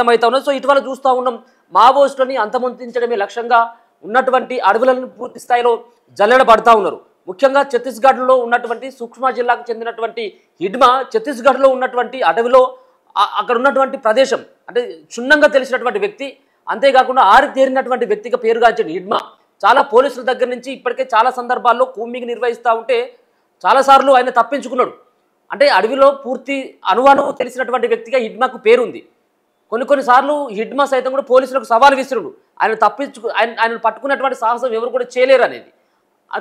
అయితే ఉన్నది. సో ఇటీవల చూస్తూ ఉన్నాం మావోయిస్టులని అంతమొందించడమే లక్ష్యంగా ఉన్నటువంటి అడవులను పూర్తి స్థాయిలో జల్లెడ పడతా ఉన్నారు. ముఖ్యంగా ఛత్తీస్గఢ్లో ఉన్నటువంటి సూక్ష్మ జిల్లాకు చెందినటువంటి హిడ్మా ఛత్తీస్గఢ్లో ఉన్నటువంటి అడవిలో అక్కడ ఉన్నటువంటి ప్రదేశం అంటే క్షుణ్ణంగా తెలిసినటువంటి వ్యక్తి, అంతేకాకుండా ఆరితేరినటువంటి వ్యక్తిగా పేరుగాంచిన హిడ్మా చాలా పోలీసుల దగ్గర నుంచి ఇప్పటికే చాలా సందర్భాల్లో కూంబింగ్ నిర్వహిస్తూ ఉంటే చాలాసార్లు ఆయన తప్పించుకున్నాడు. అంటే అడవిలో పూర్తి అనువాను తెలిసినటువంటి వ్యక్తిగా హిడ్మాకు పేరుంది. కొన్నిసార్లు హిడ్మా సైతం కూడా పోలీసులకు సవాల్ విసిరుడు, ఆయన పట్టుకున్నటువంటి సాహసం ఎవరు కూడా చేయలేరు అనేది.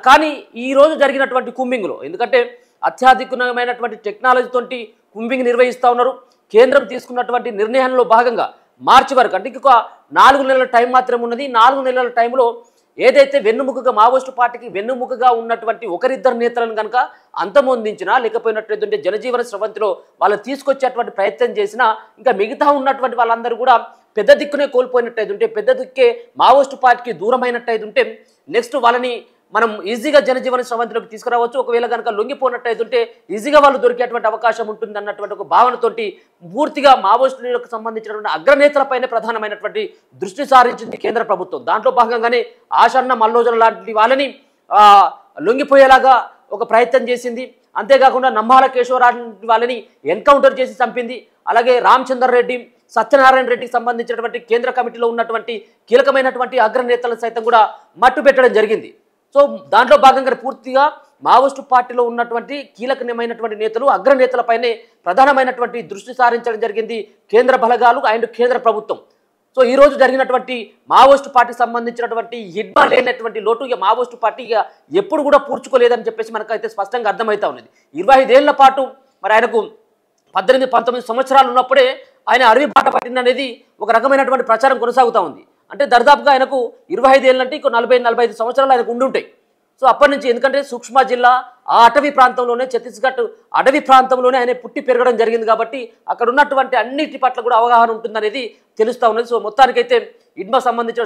కానీ ఈరోజు జరిగినటువంటి కుంబింగ్లో ఎందుకంటే అత్యాధునికమైనటువంటి టెక్నాలజీతోటి కుంబింగ్ నిర్వహిస్తూ ఉన్నారు. కేంద్రం తీసుకున్నటువంటి నిర్ణయంలో భాగంగా మార్చి వరకు అంటే ఇంకొక 4 నెలల టైం మాత్రమే ఉన్నది. 4 నెలల టైంలో ఏదైతే వెన్నుముకగా మావోయిస్టు పార్టీకి వెన్నుముకగా ఉన్నటువంటి ఒకరిద్దరు నేతలను కనుక అంతమొందించినా లేకపోయినట్లయితే జనజీవన స్రవంతిలో వాళ్ళు తీసుకొచ్చేటువంటి ప్రయత్నం చేసినా ఇంకా మిగతా ఉన్నటువంటి వాళ్ళందరూ కూడా పెద్ద దిక్కునే కోల్పోయినట్టయితే పెద్ద దిక్కే మావోయిస్టు పార్టీకి దూరమైనట్టయితే నెక్స్ట్ వాళ్ళని మనం ఈజీగా జనజీవన స్రవంతిలోకి తీసుకురావచ్చు. ఒకవేళ కనుక లొంగిపోయినట్టయితే ఈజీగా వాళ్ళు దొరికేటువంటి అవకాశం ఉంటుంది అన్నటువంటి ఒక భావనతోటి పూర్తిగా మావోయిస్టులకు సంబంధించినటువంటి అగ్రనేతలపైనే ప్రధానమైనటువంటి దృష్టి సారించింది కేంద్ర ప్రభుత్వం. దాంట్లో భాగంగానే ఆషన్న మల్లోజుల లాంటి వాళ్ళని లొంగిపోయేలాగా ఒక ప్రయత్నం చేసింది. అంతేకాకుండా నమ్మాల కేశవరావు వాళ్ళని ఎన్కౌంటర్ చేసి చంపింది. అలాగే రామచందర్ రెడ్డి, సత్యనారాయణ రెడ్డికి సంబంధించినటువంటి కేంద్ర కమిటీలో ఉన్నటువంటి కీలకమైనటువంటి అగ్రనేతలను సైతం కూడా మట్టు పెట్టడం జరిగింది. సో దాంట్లో భాగంగా పూర్తిగా మావోయిస్టు పార్టీలో ఉన్నటువంటి కీలకమైనటువంటి నేతలు అగ్రనేతలపైనే ప్రధానమైనటువంటి దృష్టి సారించడం జరిగింది కేంద్ర బలగాలు అండ్ కేంద్ర ప్రభుత్వం. సో ఈరోజు జరిగినటువంటి మావోయిస్టు పార్టీకి సంబంధించినటువంటి హిడ్మా లేనటువంటి లోటు ఇక మావోయిస్టు పార్టీగా ఎప్పుడు కూడా పూడ్చుకోలేదని చెప్పేసి మనకైతే స్పష్టంగా అర్థమవుతా ఉన్నది. 25 ఏళ్ల పాటు మరి ఆయనకు 18-19 సంవత్సరాలు ఉన్నప్పుడే ఆయన అడవి బాట పట్టిందనేది ఒక రకమైనటువంటి ప్రచారం కొనసాగుతూ ఉంది. అంటే దర్దాపుగా ఆయనకు 25 ఏళ్ళంటే ఇంకో 40-45 సంవత్సరాలు ఆయనకు ఉండుంటాయి. సో అప్పటి నుంచి ఎందుకంటే సూక్ష్మ జిల్లా ఆ అటవీ ప్రాంతంలోనే ఛత్తీస్గఢ్ అడవి ప్రాంతంలోనే ఆయన పుట్టి పెరగడం జరిగింది కాబట్టి అక్కడ ఉన్నటువంటి అన్నిటి పట్ల కూడా అవగాహన ఉంటుందనేది తెలుస్తూ ఉన్నది. సో మొత్తానికైతే హిడ్మా సంబంధించిన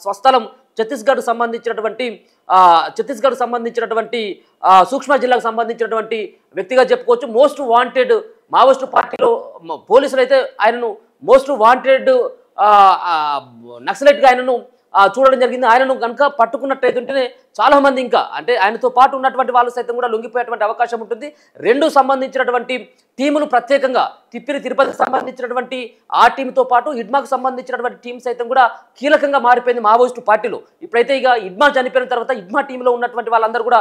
స్వస్థలం ఛత్తీస్గఢ్ సంబంధించినటువంటి సూక్ష్మ జిల్లాకు సంబంధించినటువంటి వ్యక్తిగా చెప్పుకోవచ్చు. మోస్ట్ వాంటెడ్ మావోయిస్టు పార్టీలో పోలీసులు అయితే ఆయనను మోస్ట్ వాంటెడ్ నక్సలైట్గా ఆయనను చూడడం జరిగింది. ఆయనను కనుక పట్టుకున్నట్టయితుంటేనే చాలామంది ఇంకా అంటే ఆయనతో పాటు ఉన్నటువంటి వాళ్ళు సైతం కూడా లొంగిపోయేటువంటి అవకాశం ఉంటుంది. రెండు సంబంధించినటువంటి టీములు ప్రత్యేకంగా తిరుపతికి సంబంధించినటువంటి ఆ టీంతో పాటు హిడ్మాకు సంబంధించినటువంటి టీం సైతం కూడా కీలకంగా మారిపోయింది మావోయిస్టు పార్టీలో. ఇప్పుడైతే ఇక హిడ్మా చనిపోయిన తర్వాత హిడ్మా టీంలో ఉన్నటువంటి వాళ్ళందరూ కూడా